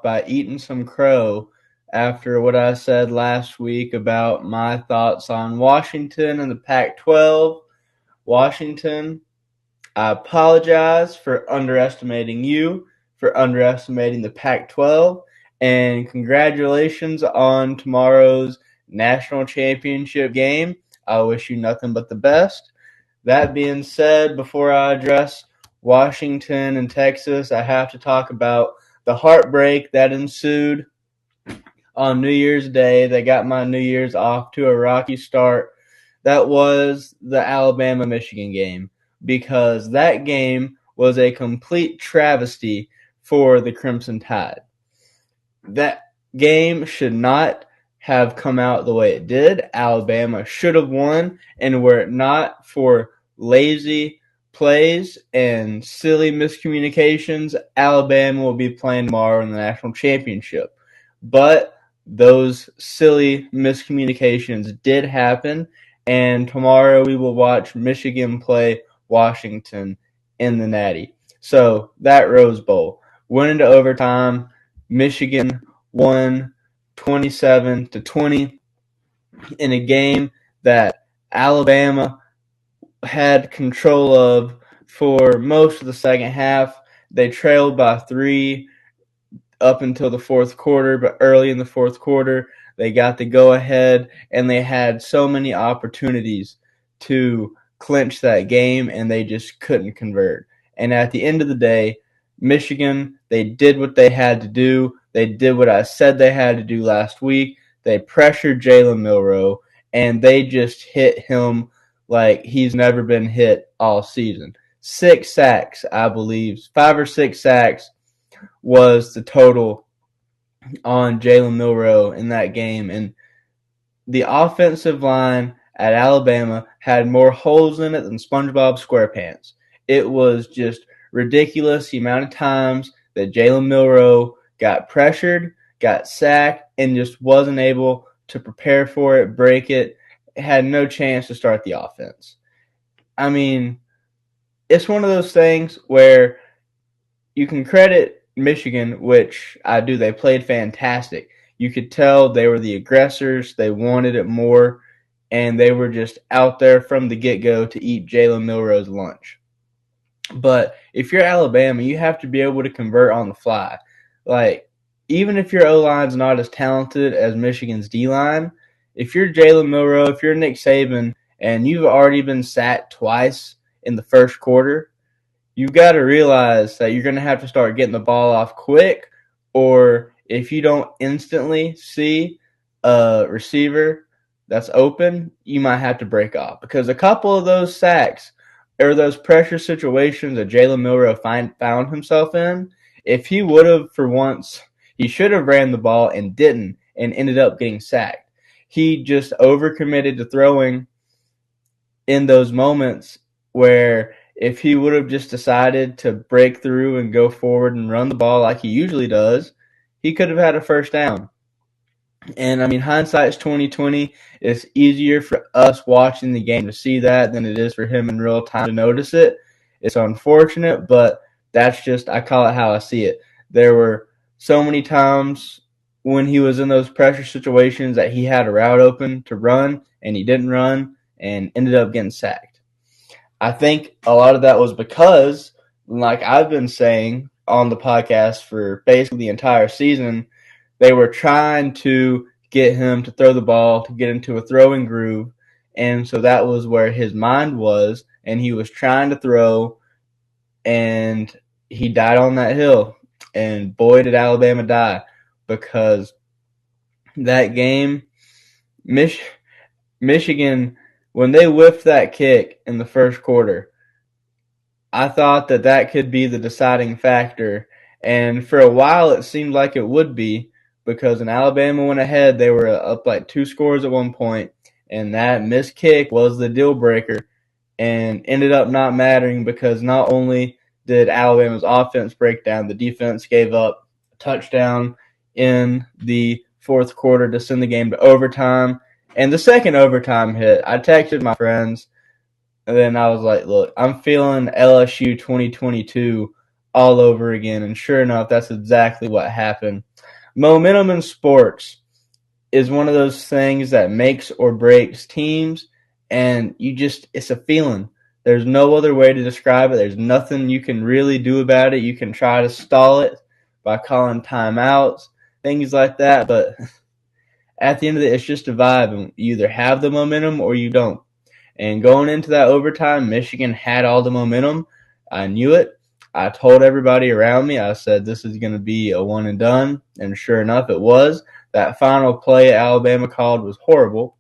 by eating some crow after what I said last week about my thoughts on Washington and the Pac-12. Washington, I apologize for underestimating you, for underestimating the Pac-12, and congratulations on tomorrow's national championship game. I wish you nothing but the best. That being said, before I address Washington and Texas, I have to talk about the heartbreak that ensued on New Year's Day. They got my New Year's off to a rocky start. That was the Alabama-Michigan game, because that game was a complete travesty for the Crimson Tide. That game should not have come out the way it did. Alabama should have won, and were it not for lazy plays and silly miscommunications, Alabama will be playing tomorrow in the national championship. But those silly miscommunications did happen, and tomorrow we will watch Michigan play Washington in the Natty. So that Rose Bowl went into overtime. Michigan won 27-20 in a game that Alabama had control of for most of the second half. They trailed by 3 up until the fourth quarter, but early in the fourth quarter, they got the go-ahead, and they had so many opportunities to clinch that game, and they just couldn't convert. And at the end of the day, Michigan, they did what they had to do. They did what I said they had to do last week. They pressured Jalen Milroe, and they just hit him like he's never been hit all season. 6 sacks, I believe. 5 or 6 sacks was the total on Jalen Milroe in that game. And the offensive line at Alabama had more holes in it than SpongeBob SquarePants. It was just ridiculous the amount of times that Jalen Milroe got pressured, got sacked, and just wasn't able to prepare for it, break it, had no chance to start the offense. I mean, it's one of those things where you can credit Michigan, which I do. They played fantastic. You could tell they were the aggressors. They wanted it more, and they were just out there from the get-go to eat Jalen Milroe's lunch. But if you're Alabama, you have to be able to convert on the fly. Like, even if your O-line's not as talented as Michigan's D-line, if you're Jalen Milroe, if you're Nick Saban, and you've already been sacked twice in the first quarter, you've got to realize that you're going to have to start getting the ball off quick, or if you don't instantly see a receiver that's open, you might have to break off. Because a couple of those sacks or those pressure situations that Jalen Milroe found himself in, if he would have for once, he should have ran the ball and didn't, and ended up getting sacked. He just overcommitted to throwing in those moments where if he would have just decided to break through and go forward and run the ball like he usually does, he could have had a first down. And, I mean, hindsight's 2020. It's easier for us watching the game to see that than it is for him in real time to notice it. It's unfortunate, but that's just, I call it how I see it. There were so many times when he was in those pressure situations that he had a route open to run, and he didn't run and ended up getting sacked. I think a lot of that was because, like I've been saying on the podcast for basically the entire season, they were trying to get him to throw the ball, to get into a throwing groove, and so that was where his mind was, and he was trying to throw, and he died on that hill. And boy, did Alabama die, because that game, Michigan, when they whiffed that kick in the first quarter, I thought that could be the deciding factor. And for a while, it seemed like it would be, because when Alabama went ahead, they were up like 2 scores at one point, and that missed kick was the deal breaker, and ended up not mattering, because not only did Alabama's offense break down, the defense gave up a touchdown in the fourth quarter to send the game to overtime. And the second overtime hit, I texted my friends, and then I was like, look, I'm feeling LSU 2022 all over again. And sure enough, that's exactly what happened. Momentum in sports is one of those things that makes or breaks teams, and it's a feeling. There's no other way to describe it. There's nothing you can really do about it. You can try to stall it by calling timeouts, things like that, but at the end of it, it's just a vibe, and you either have the momentum or you don't. And going into that overtime, Michigan had all the momentum. I knew it. I told everybody around me, I said, this is going to be a one and done. And sure enough, it was. That final play Alabama called was horrible.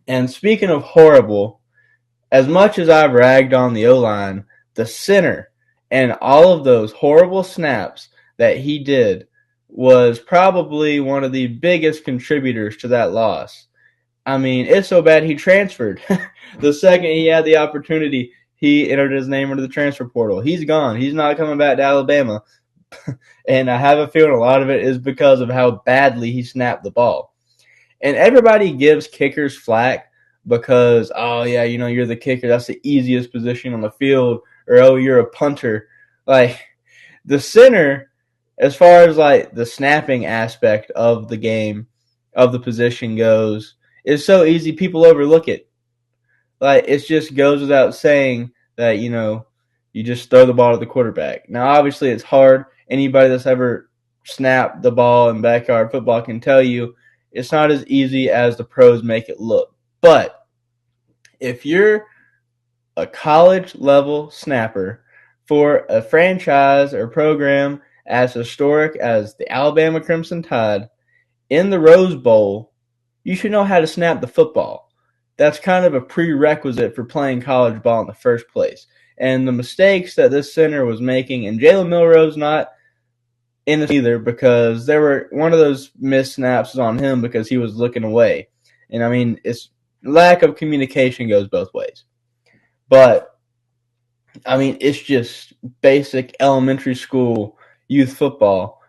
And speaking of horrible, as much as I've ragged on the O-line, the center and all of those horrible snaps that he did was probably one of the biggest contributors to that loss. I mean, it's so bad he transferred. The second he had the opportunity, he entered his name into the transfer portal. He's gone. He's not coming back to Alabama. And I have a feeling a lot of it is because of how badly he snapped the ball. And everybody gives kickers flack because, oh, yeah, you're the kicker. That's the easiest position on the field. Or, oh, you're a punter. Like, the center, as far as, like, the snapping aspect of the game, of the position goes, is so easy. People overlook it. Like, it just goes without saying that, you just throw the ball to the quarterback. Now, obviously, it's hard. Anybody that's ever snapped the ball in backyard football can tell you it's not as easy as the pros make it look. But if you're a college-level snapper for a franchise or program as historic as the Alabama Crimson Tide in the Rose Bowl, you should know how to snap the football. That's kind of a prerequisite for playing college ball in the first place. And the mistakes that this center was making, and Jalen Milroe's not in this either, because there were one of those missed snaps was on him because he was looking away. And I mean, it's lack of communication goes both ways. But I mean, it's just basic elementary school youth football.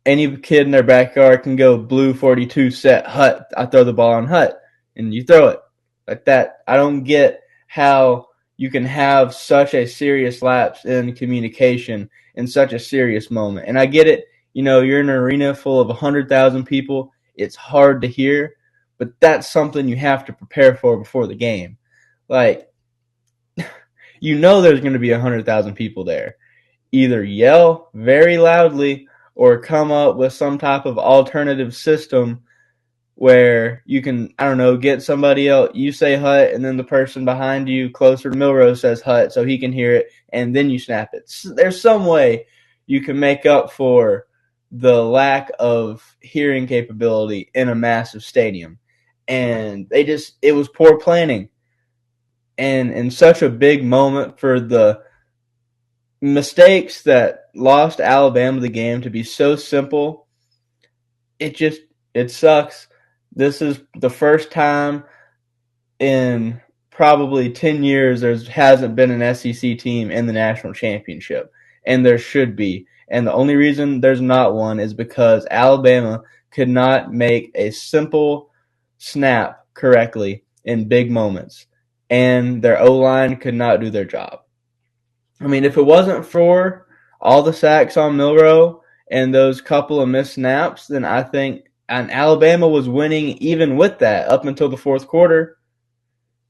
Any kid in their backyard can go blue 42 set hut. I throw the ball on hut, and you throw it like that. I don't get how you can have such a serious lapse in communication in such a serious moment. And I get it. You're in an arena full of 100,000 people. It's hard to hear, but that's something you have to prepare for before the game. Like, there's going to be 100,000 people there. Either yell very loudly or come up with some type of alternative system where you can, get somebody else. You say hut, and then the person behind you closer to Milrose says hut so he can hear it, and then you snap it. There's some way you can make up for the lack of hearing capability in a massive stadium. And it was poor planning. And in such a big moment for the mistakes that lost Alabama the game to be so simple, it sucks. This is the first time in probably 10 years there hasn't been an SEC team in the national championship, and there should be. And the only reason there's not one is because Alabama could not make a simple snap correctly in big moments, and their O-line could not do their job. I mean, if it wasn't for all the sacks on Milroe and those couple of missed snaps, then I think Alabama was winning even with that up until the fourth quarter.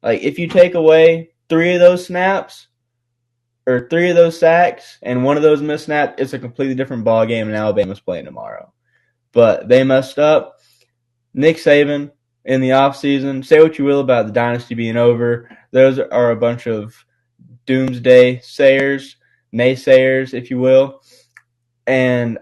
Like, if you take away 3 of those snaps or 3 of those sacks and 1 of those missed snaps, it's a completely different ball game, and Alabama's playing tomorrow. But they messed up. Nick Saban in the offseason, say what you will about the dynasty being over. Those are a bunch of doomsday sayers, naysayers, if you will. And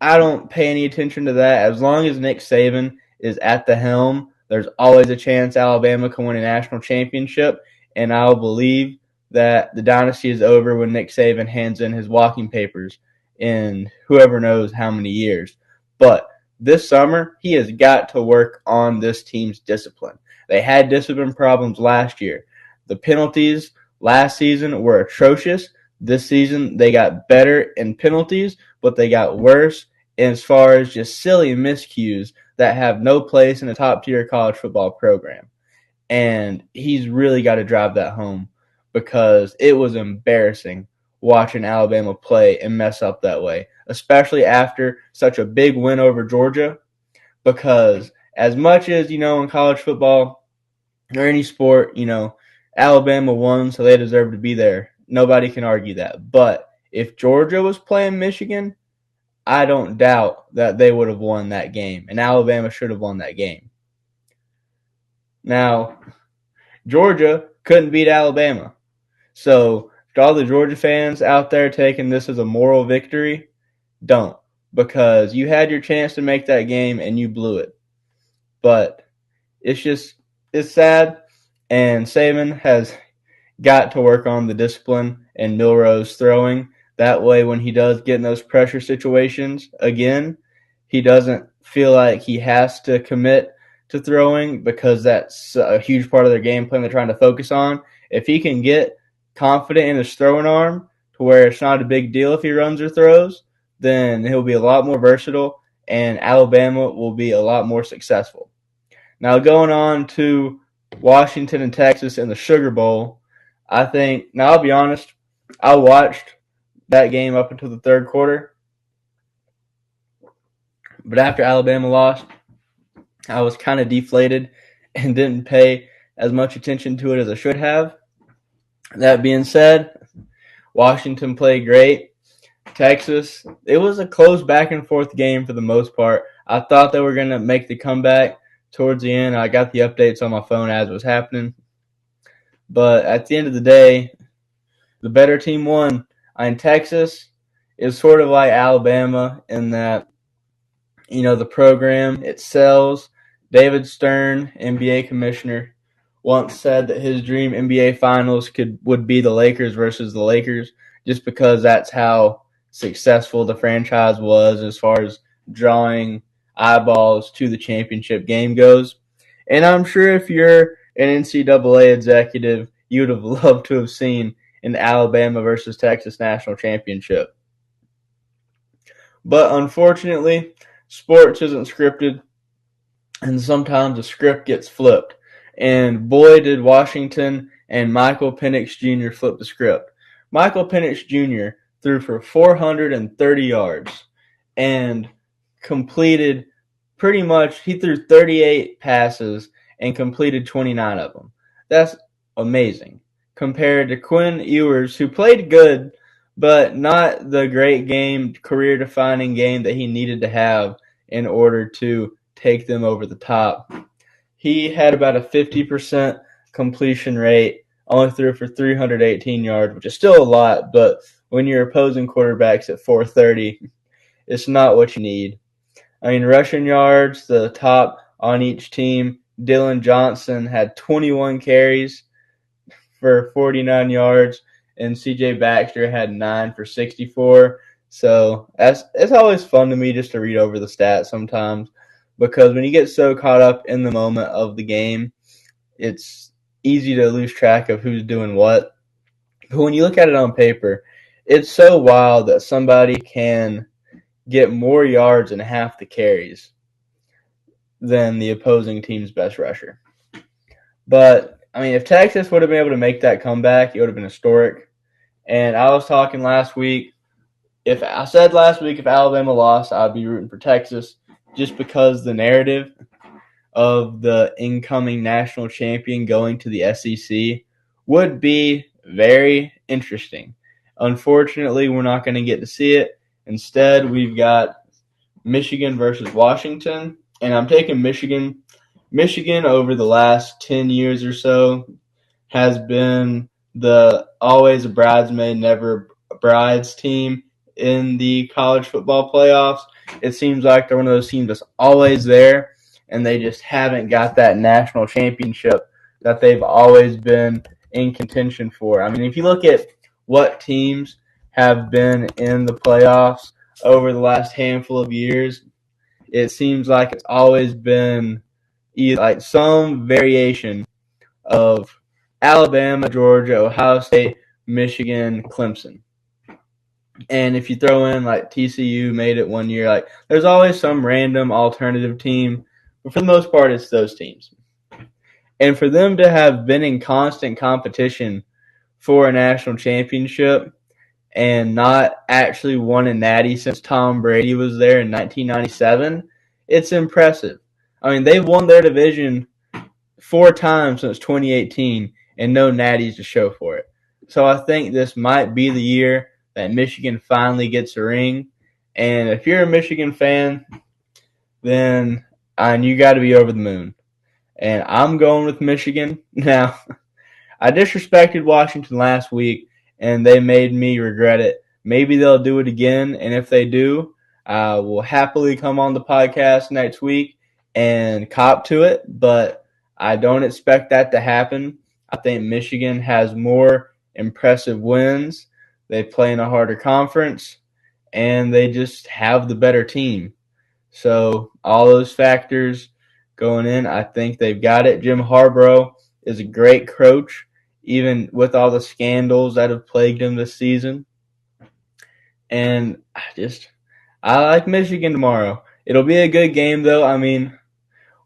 I don't pay any attention to that. As long as Nick Saban is at the helm, there's always a chance Alabama can win a national championship, and I'll believe that the dynasty is over when Nick Saban hands in his walking papers in whoever knows how many years. But this summer, he has got to work on this team's discipline. They had discipline problems last year. The penalties last season were atrocious. This season, they got better in penalties, but they got worse as far as just silly miscues that have no place in a top-tier college football program. And he's really got to drive that home because it was embarrassing watching Alabama play and mess up that way, especially after such a big win over Georgia. Because as much as, in college football or any sport, Alabama won, so they deserve to be there. Nobody can argue that. But if Georgia was playing Michigan, I don't doubt that they would have won that game, and Alabama should have won that game. Now, Georgia couldn't beat Alabama. So, to all the Georgia fans out there taking this as a moral victory, don't. Because you had your chance to make that game and you blew it. But it's sad, and Saban has got to work on the discipline and Milroe's throwing. That way, when he does get in those pressure situations again, he doesn't feel like he has to commit to throwing, because that's a huge part of their game plan they're trying to focus on. If he can get confident in his throwing arm to where it's not a big deal if he runs or throws, then he'll be a lot more versatile, and Alabama will be a lot more successful. Now, going on to Washington and Texas in the Sugar Bowl, I'll be honest, I watched that game up until the third quarter. But after Alabama lost, I was kind of deflated and didn't pay as much attention to it as I should have. That being said, Washington played great. Texas, it was a close back and forth game for the most part. I thought they were going to make the comeback towards the end. I got the updates on my phone as it was happening. But at the end of the day, the better team won. And Texas is sort of like Alabama in that, the program, it sells. David Stern, NBA commissioner, once said that his dream NBA finals would be the Lakers versus the Lakers, just because that's how successful the franchise was as far as drawing eyeballs to the championship game goes. And I'm sure if you're an NCAA executive, you would have loved to have seen an Alabama versus Texas national championship. But unfortunately, sports isn't scripted, and sometimes the script gets flipped. And boy, did Washington and Michael Penix Jr. flip the script. Michael Penix Jr. threw for 430 yards and completed he threw 38 passes and completed 29 of them. That's amazing. Compared to Quinn Ewers, who played good, but not the great game, career-defining game that he needed to have in order to take them over the top. He had about a 50% completion rate, only threw for 318 yards, which is still a lot, but when your opposing quarterback's at 430, it's not what you need. Rushing yards, the top on each team, Dylan Johnson had 21 carries for 49 yards, and C.J. Baxter had 9 for 64. So it's always fun to me just to read over the stats sometimes, because when you get so caught up in the moment of the game, it's easy to lose track of who's doing what. But when you look at it on paper, it's so wild that somebody can get more yards and half the carries than the opposing team's best rusher. But, if Texas would have been able to make that comeback, it would have been historic. And I was talking last week, if Alabama lost, I'd be rooting for Texas, just because the narrative of the incoming national champion going to the SEC would be very interesting. Unfortunately, we're not going to get to see it. Instead, we've got Michigan versus Washington, and I'm taking Michigan. Michigan over the last 10 years or so has been the always a bridesmaid, never a bride's team in the college football playoffs. It seems like they're one of those teams that's always there, and they just haven't got that national championship that they've always been in contention for. If you look at what teams have been in the playoffs over the last handful of years, it seems like it's always been either like some variation of Alabama, Georgia, Ohio State, Michigan, Clemson. And if you throw in like TCU made it one year, there's always some random alternative team. But for the most part, it's those teams. And for them to have been in constant competition for a national championship and not actually won a natty since Tom Brady was there in 1997, it's impressive. I mean, they've won their division 4 times since 2018 and no natties to show for it. So I think this might be the year that Michigan finally gets a ring. And if you're a Michigan fan, then you got to be over the moon. And I'm going with Michigan. Now, I disrespected Washington last week, and they made me regret it. Maybe they'll do it again, and if they do, I will happily come on the podcast next week and cop to it, but I don't expect that to happen. I think Michigan has more impressive wins. They play in a harder conference, and they just have the better team. So all those factors going in, I think they've got it. Jim Harbaugh is a great coach, even with all the scandals that have plagued him this season. And I like Michigan tomorrow. It'll be a good game, though. I mean,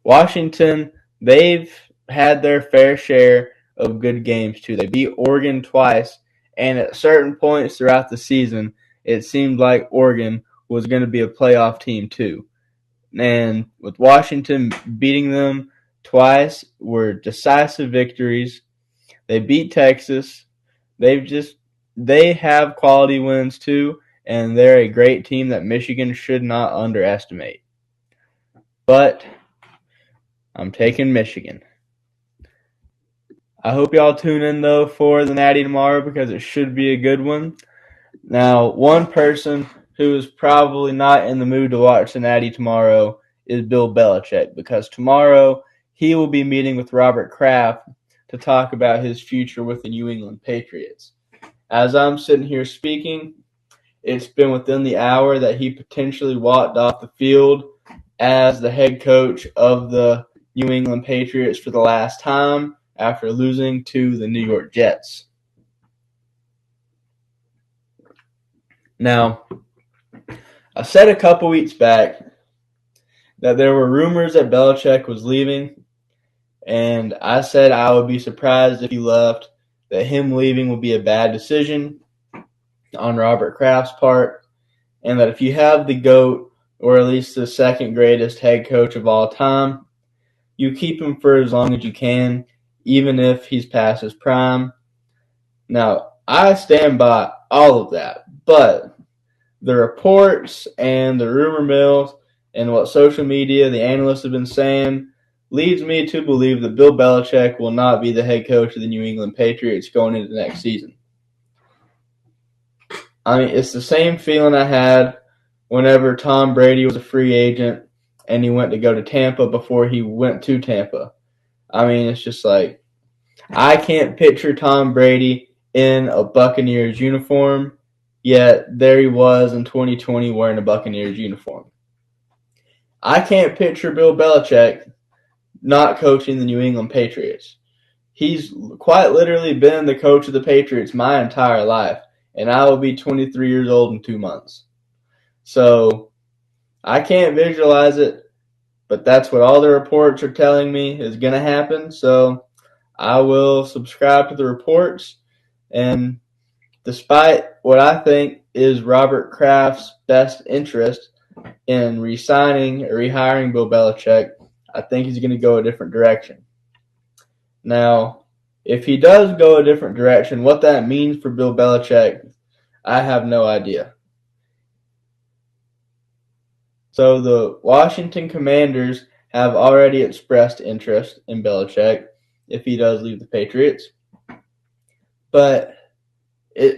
Washington, they've had their fair share of good games, too. They beat Oregon twice, and at certain points throughout the season, it seemed like Oregon was going to be a playoff team, too. And with Washington beating them twice were decisive victories. They beat Texas. They have quality wins too, and they're a great team that Michigan should not underestimate. But I'm taking Michigan. I hope y'all tune in though for the Natty tomorrow because it should be a good one. Now, one person who is probably not in the mood to watch the Natty tomorrow is Bill Belichick because tomorrow he will be meeting with Robert Kraft to talk about his future with the New England Patriots. As I'm sitting here speaking, it's been within the hour that he potentially walked off the field as the head coach of the New England Patriots for the last time after losing to the New York Jets. Now, I said a couple weeks back that there were rumors that Belichick was leaving, and I said I would be surprised if he left, that him leaving would be a bad decision on Robert Kraft's part, and that if you have the GOAT, or at least the second greatest head coach of all time, you keep him for as long as you can, even if he's past his prime. Now, I stand by all of that, but the reports and the rumor mills and what social media, the analysts have been saying, leads me to believe that Bill Belichick will not be the head coach of the New England Patriots going into the next season. I mean, it's the same feeling I had whenever Tom Brady was a free agent and he went to go to Tampa before he went to Tampa. I mean, it's just like, I can't picture Tom Brady in a Buccaneers uniform, yet there he was in 2020 wearing a Buccaneers uniform. I can't picture Bill Belichick not coaching the New England Patriots. He's quite literally been the coach of the Patriots my entire life, and I will be 23 years old in 2 months. So I can't visualize it, but that's what all the reports are telling me is going to happen. So I will subscribe to the reports, and despite what I think is Robert Kraft's best interest in re-signing or rehiring Bill Belichick, I think he's going to go a different direction. Now, if he does go a different direction, what that means for Bill Belichick, I have no idea. So the Washington Commanders have already expressed interest in Belichick if he does leave the Patriots. But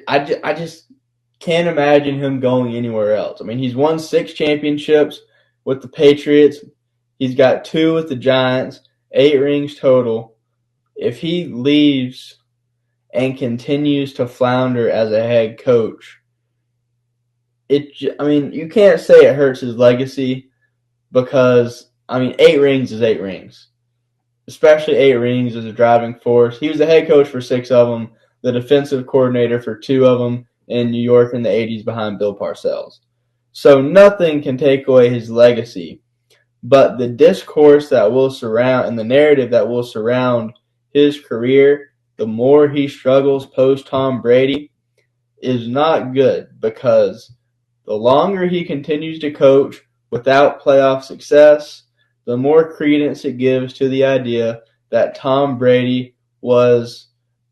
I just can't imagine him going anywhere else. I mean, he's won 6 championships with the Patriots. He's got 2 with the Giants, 8 rings total. If he leaves and continues to flounder as a head coach, you can't say it hurts his legacy because, 8 rings is 8 rings. Especially 8 rings as a driving force. He was the head coach for 6 of them, the defensive coordinator for 2 of them in New York in the 80s behind Bill Parcells. So nothing can take away his legacy. But the discourse that will surround and the narrative that will surround his career, the more he struggles post Tom Brady, is not good because the longer he continues to coach without playoff success, the more credence it gives to the idea that Tom Brady was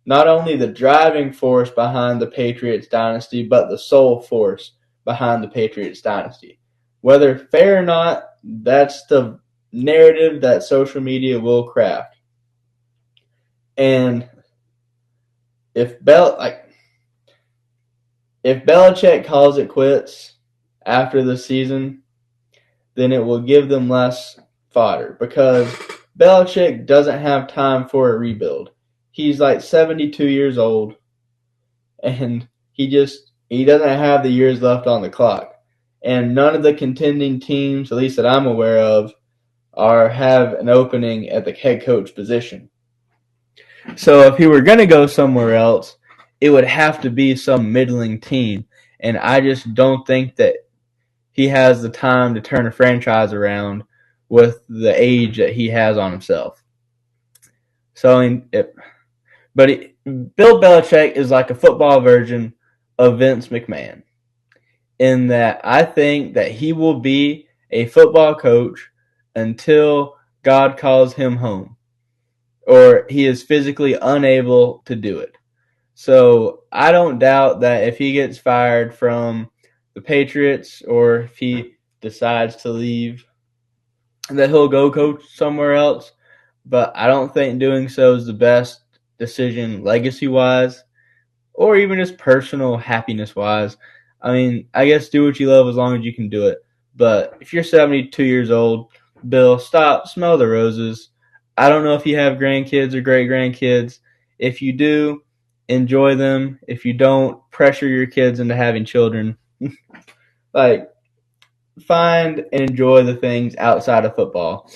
not only the driving force behind the Patriots dynasty, but the sole force behind the Patriots dynasty. Whether fair or not, that's the narrative that social media will craft. And if Belichick calls it quits after the season, then it will give them less fodder because Belichick doesn't have time for a rebuild. He's like 72 years old, and he doesn't have the years left on the clock. And none of the contending teams, at least that I'm aware of, have an opening at the head coach position. So if he were going to go somewhere else, it would have to be some middling team. And I just don't think that he has the time to turn a franchise around with the age that he has on himself. So, Bill Belichick is like a football version of Vince McMahon in that I think that he will be a football coach until God calls him home or he is physically unable to do it. So I don't doubt that if he gets fired from the Patriots or if he decides to leave, that he'll go coach somewhere else. But I don't think doing so is the best decision legacy-wise or even just personal happiness-wise. I mean, I guess do what you love as long as you can do it. But if you're 72 years old, Bill, stop, smell the roses. I don't know if you have grandkids or great-grandkids. If you do, enjoy them. If you don't, pressure your kids into having children. Find and enjoy the things outside of football.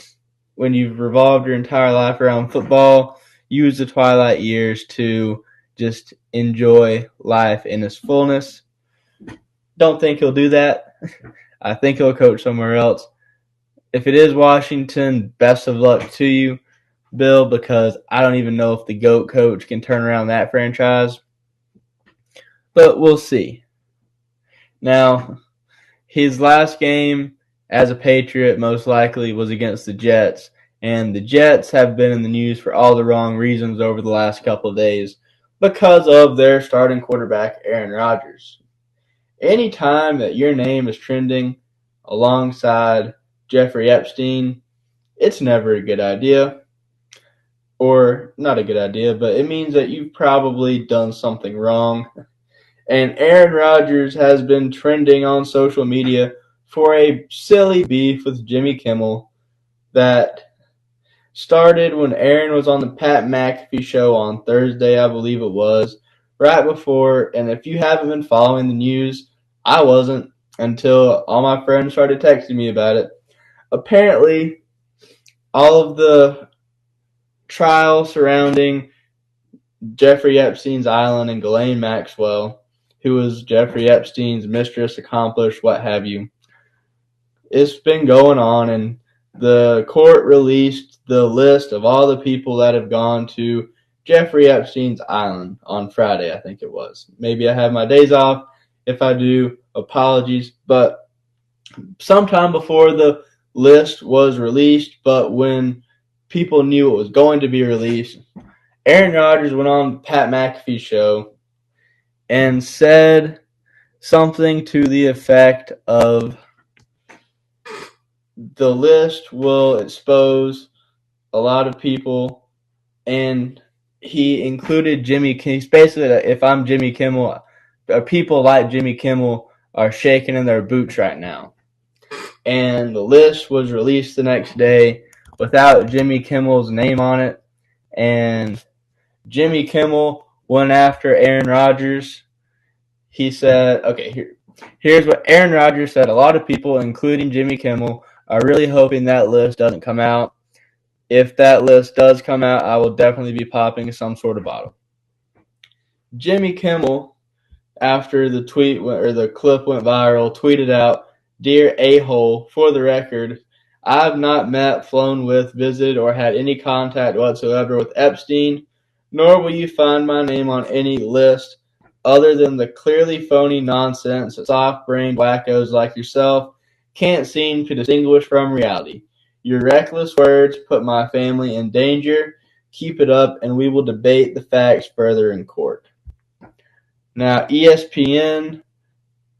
When you've revolved your entire life around football, use the twilight years to just enjoy life in its fullness. Don't think he'll do that. I think he'll coach somewhere else. If it is Washington, best of luck to you, Bill, because I don't even know if the GOAT coach can turn around that franchise. But we'll see. Now, his last game as a Patriot most likely was against the Jets, and the Jets have been in the news for all the wrong reasons over the last couple of days because of their starting quarterback, Aaron Rodgers. Anytime that your name is trending alongside Jeffrey Epstein, it's never a good idea. Or not a good idea, but it means that you've probably done something wrong. And Aaron Rodgers has been trending on social media for a silly beef with Jimmy Kimmel that started when Aaron was on the Pat McAfee show on Thursday, I believe it was, right before. And if you haven't been following the news, I wasn't until all my friends started texting me about it. Apparently, all of the trial surrounding Jeffrey Epstein's island and Ghislaine Maxwell, who was Jeffrey Epstein's mistress, accomplice, what have you, it's been going on, and the court released the list of all the people that have gone to Jeffrey Epstein's island on Friday, I think it was. Maybe I have my days off. If I do, apologies. But sometime before the list was released, but when people knew it was going to be released, Aaron Rodgers went on Pat McAfee's show and said something to the effect of, the list will expose a lot of people, and he included Jimmy Kimmel. Basically, if I'm Jimmy Kimmel, people like Jimmy Kimmel are shaking in their boots right now. And the list was released the next day without Jimmy Kimmel's name on it, and Jimmy Kimmel went after Aaron Rodgers. He said, here's what Aaron Rodgers said. A lot of people, including Jimmy Kimmel, are really hoping that list doesn't come out. If that list does come out, I will definitely be popping some sort of bottle. Jimmy Kimmel, after the clip went viral, tweeted out, "Dear a-hole, for the record, I've not met, flown with, visited, or had any contact whatsoever with Epstein, nor will you find my name on any list. other than the clearly phony nonsense that soft-brained wackos like yourself can't seem to distinguish from reality. Your reckless words put my family in danger. Keep it up, and we will debate the facts further in court. Now, ESPN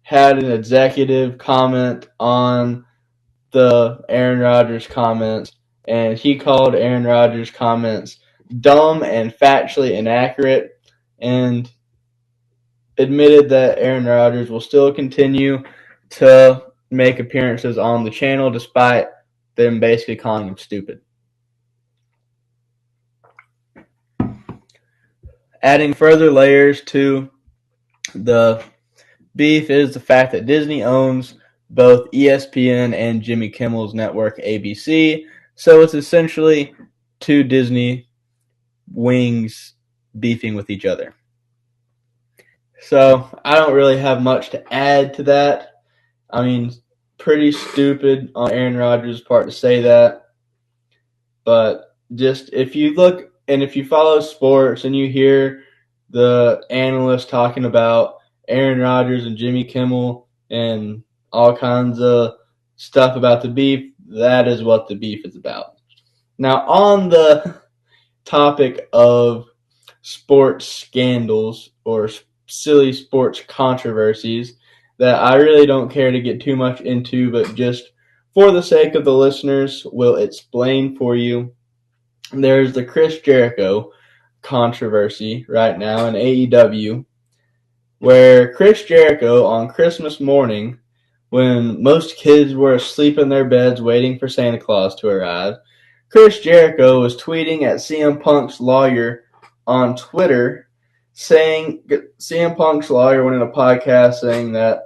had an executive comment on the Aaron Rodgers comments, and he called Aaron Rodgers' comments dumb and factually inaccurate, and admitted that Aaron Rodgers will still continue to make appearances on the channel despite them basically calling him stupid. Adding further layers to the beef is the fact that Disney owns both ESPN and Jimmy Kimmel's network ABC, so it's essentially two Disney wings beefing with each other. So I don't really have much to add to that. I mean, pretty stupid on Aaron Rodgers' part to say that. But just if you look and if you follow sports and you hear the analysts talking about Aaron Rodgers and Jimmy Kimmel and all kinds of stuff about the beef, that is what the beef is about. Now, on the topic of sports scandals or silly sports controversies that I really don't care to get too much into, but just for the sake of the listeners, will explain for you. There's the Chris Jericho controversy right now in AEW, where Chris Jericho on Christmas morning, when most kids were asleep in their beds waiting for Santa Claus to arrive, Chris Jericho was tweeting at CM Punk's lawyer on Twitter, saying CM Punk's lawyer went in a podcast saying that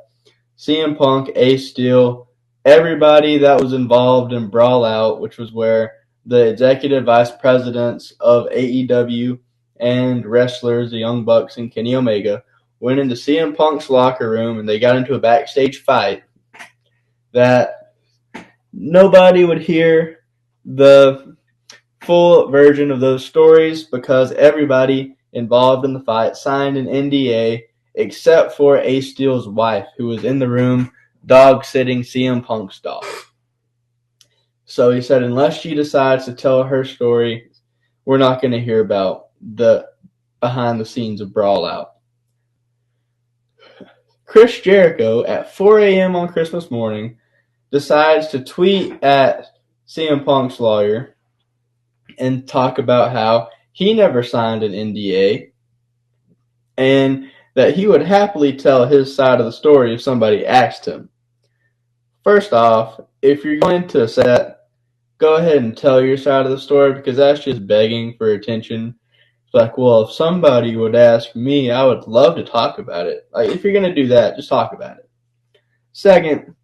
CM Punk, Ace Steel, everybody that was involved in Brawl Out, which was where the executive vice presidents of AEW and wrestlers, the Young Bucks and Kenny Omega, went into CM Punk's locker room and they got into a backstage fight, that nobody would hear the full version of those stories because everybody involved in the fight signed an NDA except for Ace Steel's wife, who was in the room dog-sitting CM Punk's dog. So he said, unless she decides to tell her story, we're not going to hear about the behind the scenes of Brawl Out. Chris Jericho, at 4 a.m. on Christmas morning, decides to tweet at CM Punk's lawyer and talk about how he never signed an NDA and that he would happily tell his side of the story if somebody asked him. First off, if you're going to say that, go ahead and tell your side of the story, because that's just begging for attention. It's like, well, if somebody would ask me, I would love to talk about it. Like, if you're going to do that, just talk about it. Second,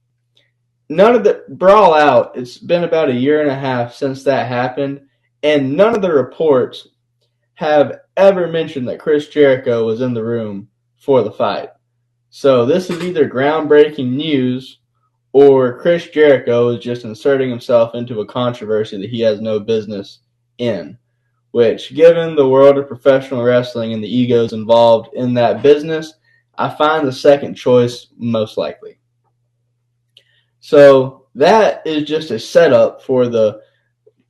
none of the Brawl Out, it's been about a year and a half since that happened, and none of the reports have ever mentioned that Chris Jericho was in the room for the fight. So this is either groundbreaking news or Chris Jericho is just inserting himself into a controversy that he has no business in, which, given the world of professional wrestling and the egos involved in that business, I find the second choice most likely. So that is just a setup for the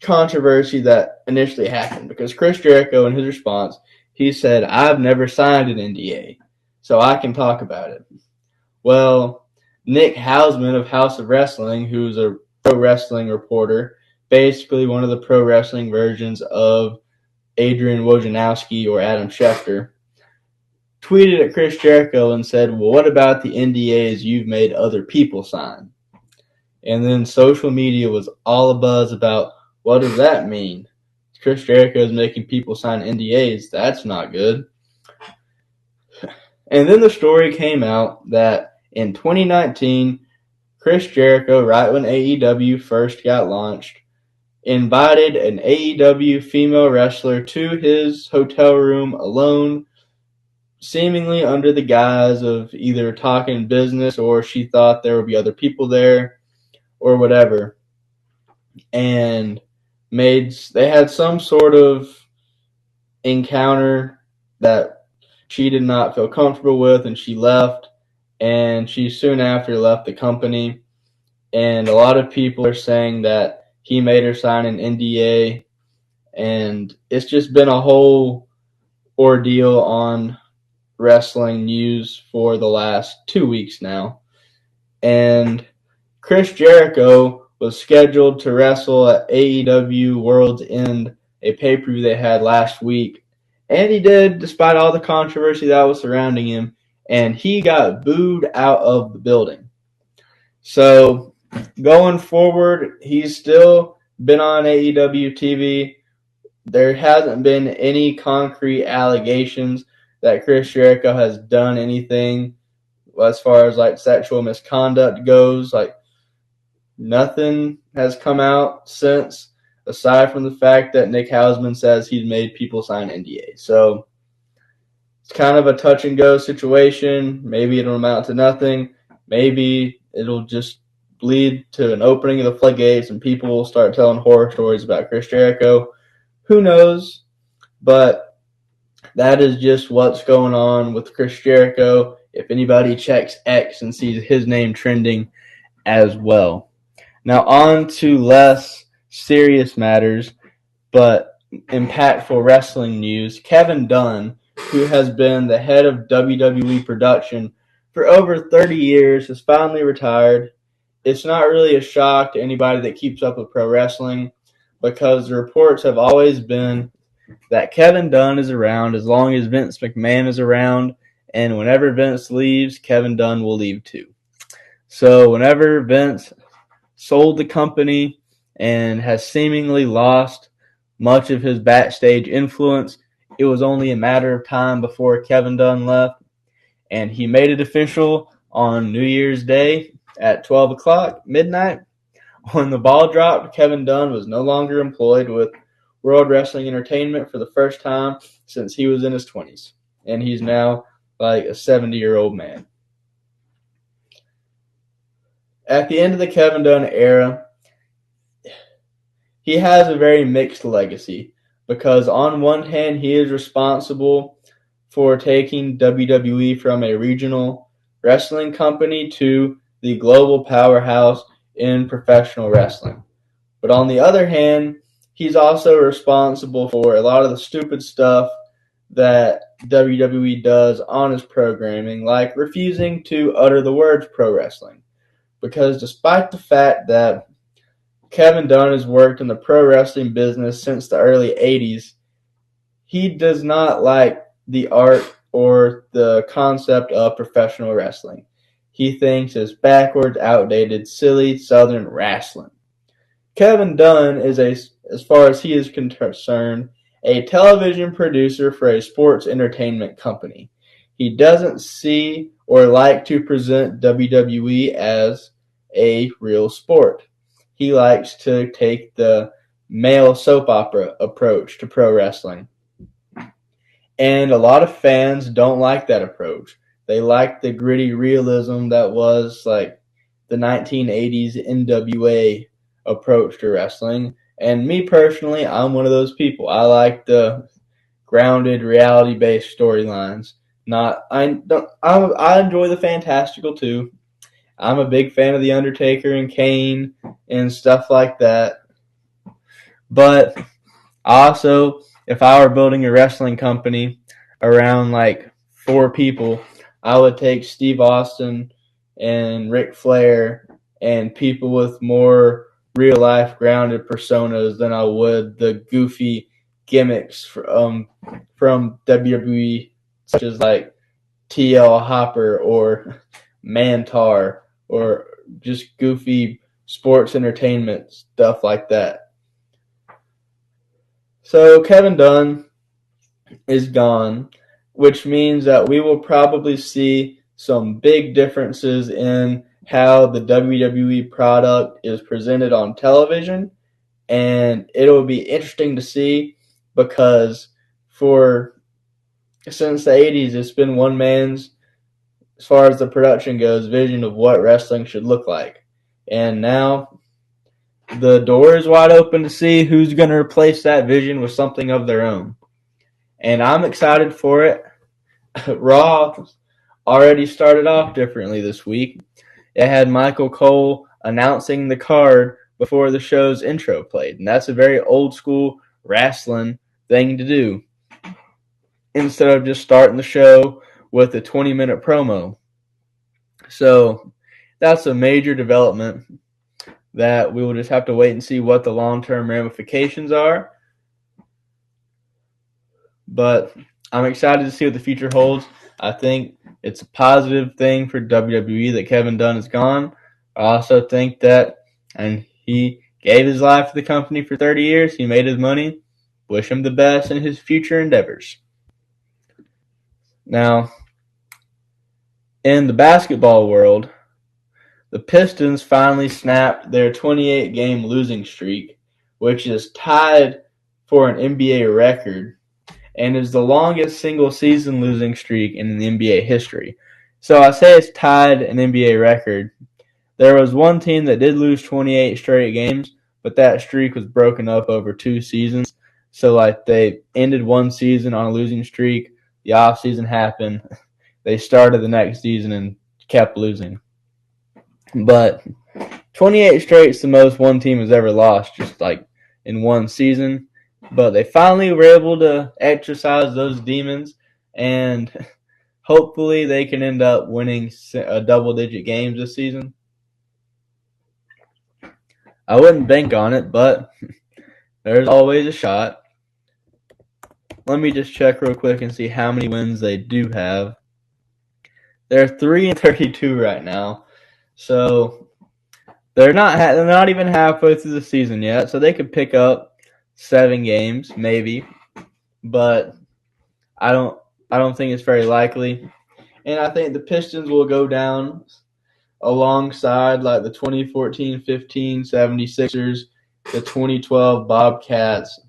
controversy that initially happened, because Chris Jericho, in his response, he said, I've never signed an NDA, so I can talk about it. Well, Nick Hausman of House of Wrestling, who's a pro wrestling reporter, basically one of the pro wrestling versions of Adrian Wojnarowski or Adam Schefter, tweeted at Chris Jericho and said, well, what about the NDAs you've made other people sign? And then social media was all abuzz about, what does that mean? Chris Jericho is making people sign NDAs. That's not good. And then the story came out that in 2019, Chris Jericho, right when AEW first got launched, invited an AEW female wrestler to his hotel room alone, seemingly under the guise of either talking business or she thought there would be other people there or whatever. And they had some sort of encounter that she did not feel comfortable with, and she left. And she soon after left the company. And a lot of people are saying that he made her sign an NDA, and it's just been a whole ordeal on wrestling news for the last 2 weeks now. And Chris Jericho was scheduled to wrestle at AEW World's End, a pay-per-view they had last week. And he did, despite all the controversy that was surrounding him, and he got booed out of the building. So going forward, he's still been on AEW TV. There hasn't been any concrete allegations that Chris Jericho has done anything as far as like sexual misconduct goes. Like nothing has come out since, aside from the fact that Nick Hausman says he's made people sign NDA. So it's kind of a touch and go situation. Maybe it'll amount to nothing. Maybe it'll just lead to an opening of the floodgates and people will start telling horror stories about Chris Jericho. Who knows? But that is just what's going on with Chris Jericho. If anybody checks X and sees his name trending as well. Now on to less serious matters, but impactful wrestling news. Kevin Dunn, who has been the head of WWE production for over 30 years, has finally retired. It's not really a shock to anybody that keeps up with pro wrestling because the reports have always been that Kevin Dunn is around as long as Vince McMahon is around, and whenever Vince leaves, Kevin Dunn will leave too. So whenever Vince sold the company and has seemingly lost much of his backstage influence, it was only a matter of time before Kevin Dunn left, and he made it official on New Year's Day at 12 o'clock, midnight. When the ball dropped, Kevin Dunn was no longer employed with World Wrestling Entertainment for the first time since he was in his 20s, and he's now like a 70-year-old man. At the end of the Kevin Dunn era, he has a very mixed legacy because on one hand, he is responsible for taking WWE from a regional wrestling company to the global powerhouse in professional wrestling. But on the other hand, he's also responsible for a lot of the stupid stuff that WWE does on his programming, like refusing to utter the words pro wrestling. Because despite the fact that Kevin Dunn has worked in the pro wrestling business since the early 80s, he does not like the art or the concept of professional wrestling. He thinks it's backwards, outdated, silly Southern wrestling. Kevin Dunn is, as far as he is concerned, a television producer for a sports entertainment company. He doesn't see or like to present WWE as a real sport. He likes to take the male soap opera approach to pro wrestling. And a lot of fans don't like that approach. They like the gritty realism that was like the 1980s NWA approach to wrestling. And me personally, I'm one of those people. I like the grounded, reality-based storylines. I enjoy the fantastical too. I'm a big fan of The Undertaker and Kane and stuff like that. But also, if I were building a wrestling company around like 4 people, I would take Steve Austin and Ric Flair and people with more real-life grounded personas than I would the goofy gimmicks from WWE, such as like TL Hopper or Mantar or just goofy sports entertainment stuff like that. So Kevin Dunn is gone, which means that we will probably see some big differences in how the WWE product is presented on television, and it'll be interesting to see because since the 80s, it's been one man's, as far as the production goes, vision of what wrestling should look like. And now the door is wide open to see who's going to replace that vision with something of their own. And I'm excited for it. Raw already started off differently this week. It had Michael Cole announcing the card before the show's intro played, and that's a very old school wrestling thing to do. Instead of just starting the show with a 20-minute promo. So that's a major development that we will just have to wait and see what the long-term ramifications are. But I'm excited to see what the future holds. I think it's a positive thing for WWE that Kevin Dunn is gone. I also think that, and he gave his life to the company for 30 years. He made his money. Wish him the best in his future endeavors. Now, in the basketball world, the Pistons finally snapped their 28-game losing streak, which is tied for an NBA record and is the longest single-season losing streak in the NBA history. So I say it's tied an NBA record. There was one team that did lose 28 straight games, but that streak was broken up over 2 seasons. So they ended one season on a losing streak. The offseason happened. They started the next season and kept losing. But 28 straight is the most one team has ever lost, just in one season. But they finally were able to exercise those demons, and hopefully they can end up winning double-digit games this season. I wouldn't bank on it, but there's always a shot. Let me just check real quick and see how many wins they do have. They're 3-32 right now, so they're not even halfway through the season yet. So they could pick up 7 games maybe, but I don't think it's very likely. And I think the Pistons will go down alongside the 2014-15 76ers, the 2012 Bobcats,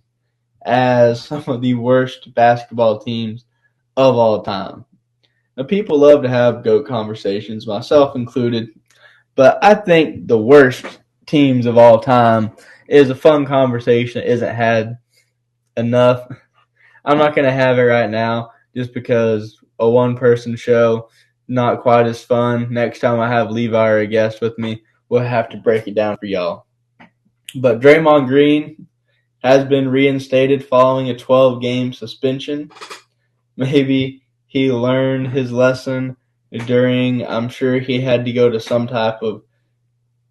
as some of the worst basketball teams of all time. Now, people love to have GOAT conversations, myself included, but I think the worst teams of all time is a fun conversation that isn't had enough. I'm not going to have it right now just because a one-person show, not quite as fun. Next time I have Levi or a guest with me, we'll have to break it down for y'all. But Draymond Green has been reinstated following a 12-game suspension. Maybe he learned his lesson I'm sure he had to go to some type of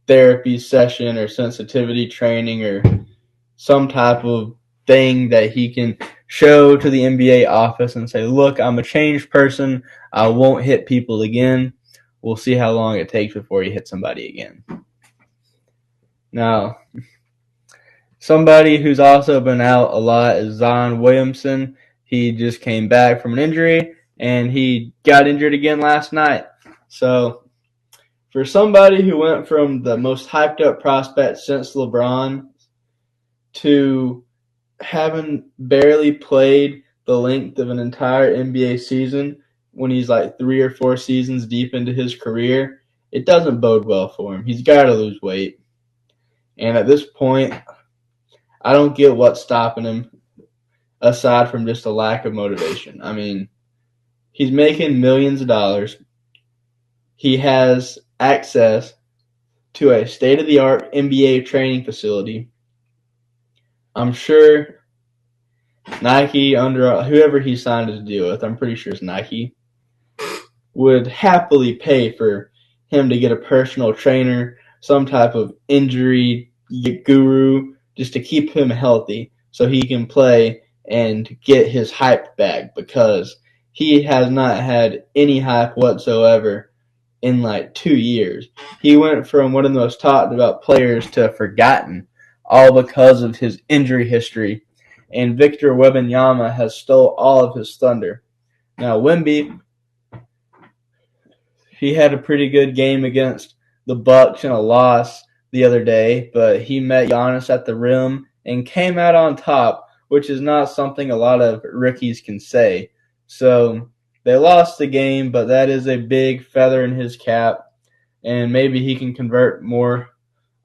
therapy session or sensitivity training or some type of thing that he can show to the NBA office and say, look, I'm a changed person. I won't hit people again. We'll see how long it takes before you hit somebody again. Now, somebody who's also been out a lot is Zion Williamson. He just came back from an injury, and he got injured again last night. So, for somebody who went from the most hyped-up prospect since LeBron to having barely played the length of an entire NBA season when he's 3 or 4 seasons deep into his career, it doesn't bode well for him. He's got to lose weight. And at this point, I don't get what's stopping him aside from just a lack of motivation. I mean, he's making millions of dollars. He has access to a state-of-the-art NBA training facility. I'm sure Nike, whoever he signed his deal with, I'm pretty sure it's Nike, would happily pay for him to get a personal trainer, some type of injury guru, just to keep him healthy so he can play and get his hype back, because he has not had any hype whatsoever in 2 years. He went from one of the most talked about players to forgotten, all because of his injury history. And Victor Wembanyama has stole all of his thunder. Now, Wemby, he had a pretty good game against the Bucks in a loss the other day, but he met Giannis at the rim and came out on top, which is not something a lot of rookies can say. So they lost the game, but that is a big feather in his cap, and maybe he can convert more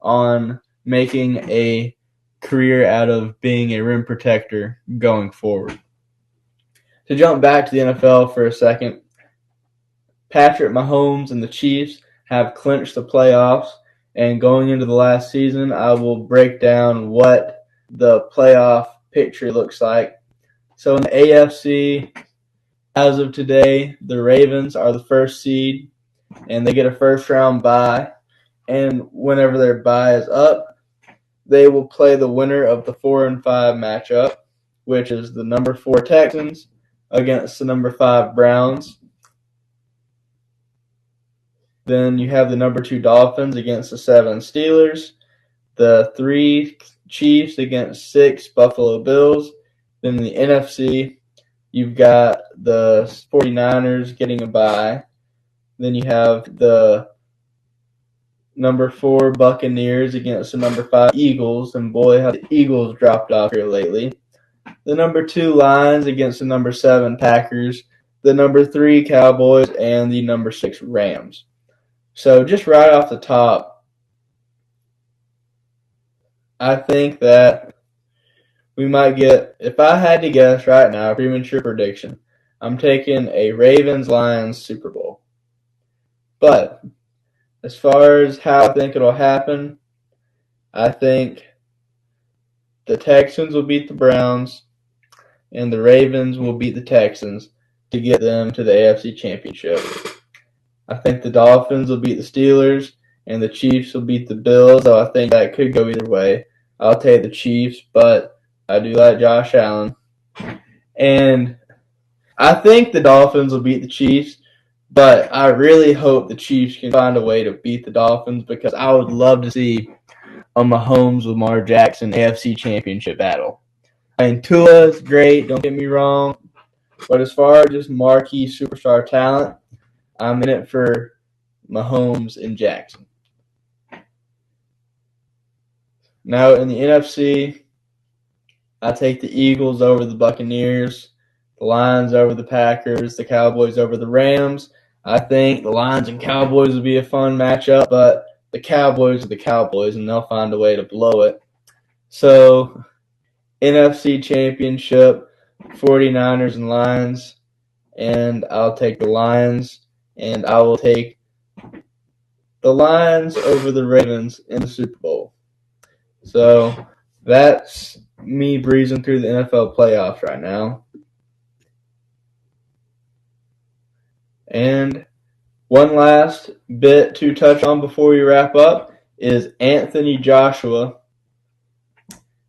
on making a career out of being a rim protector going forward. To jump back to the NFL for a second, Patrick Mahomes and the Chiefs have clinched the playoffs, and going into the last season, I will break down what the playoff picture looks like. So in the AFC, as of today, the Ravens are the first seed, and they get a first-round bye. And whenever their bye is up, they will play the winner of the 4 and 5 matchup, which is the number 4 Texans against the number 5 Browns. Then you have the number 2 Dolphins against the 7 Steelers, the 3 Chiefs against 6 Buffalo Bills. Then in the NFC, you've got the 49ers getting a bye. Then you have the number 4 Buccaneers against the number 5 Eagles, and boy, have the Eagles dropped off here lately. The number 2 Lions against the number 7 Packers, the number 3 Cowboys, and the number 6 Rams. So just right off the top, I think that we might get, if I had to guess right now, a premature prediction, I'm taking a Ravens-Lions Super Bowl. But as far as how I think it'll happen, I think the Texans will beat the Browns and the Ravens will beat the Texans to get them to the AFC Championship. I think the Dolphins will beat the Steelers and the Chiefs will beat the Bills, so I think that could go either way. I'll take the Chiefs, but I do like Josh Allen. And I think the Dolphins will beat the Chiefs, but I really hope the Chiefs can find a way to beat the Dolphins because I would love to see a Mahomes-Lamar Jackson AFC Championship battle. I mean, Tua is great, don't get me wrong, but as far as just marquee superstar talent, I'm in it for Mahomes and Jackson. Now in the NFC, I take the Eagles over the Buccaneers, the Lions over the Packers, the Cowboys over the Rams. I think the Lions and Cowboys will be a fun matchup, but the Cowboys are the Cowboys, and they'll find a way to blow it. So, NFC Championship, 49ers and Lions, and I'll take the Lions, and I will take the Lions over the Ravens in the Super Bowl. So, that's me breezing through the NFL playoffs right now. And one last bit to touch on before we wrap up is Anthony Joshua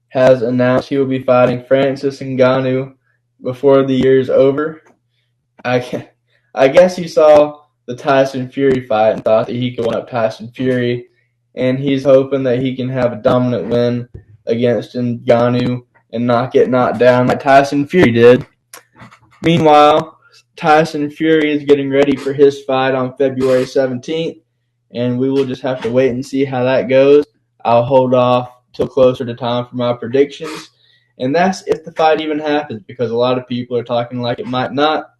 has announced he will be fighting Francis Ngannou before the year's over. I guess he saw the Tyson Fury fight and thought that he could one-up Tyson Fury, and he's hoping that he can have a dominant win against Ngannou and not get knocked down like Tyson Fury did. Meanwhile, Tyson Fury is getting ready for his fight on February 17th, and we will just have to wait and see how that goes. I'll hold off till closer to time for my predictions, and that's if the fight even happens, because a lot of people are talking like it might not,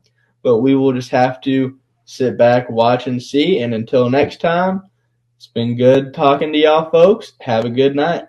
but we will just have to sit back, watch, and see, and until next time, it's been good talking to y'all folks. Have a good night.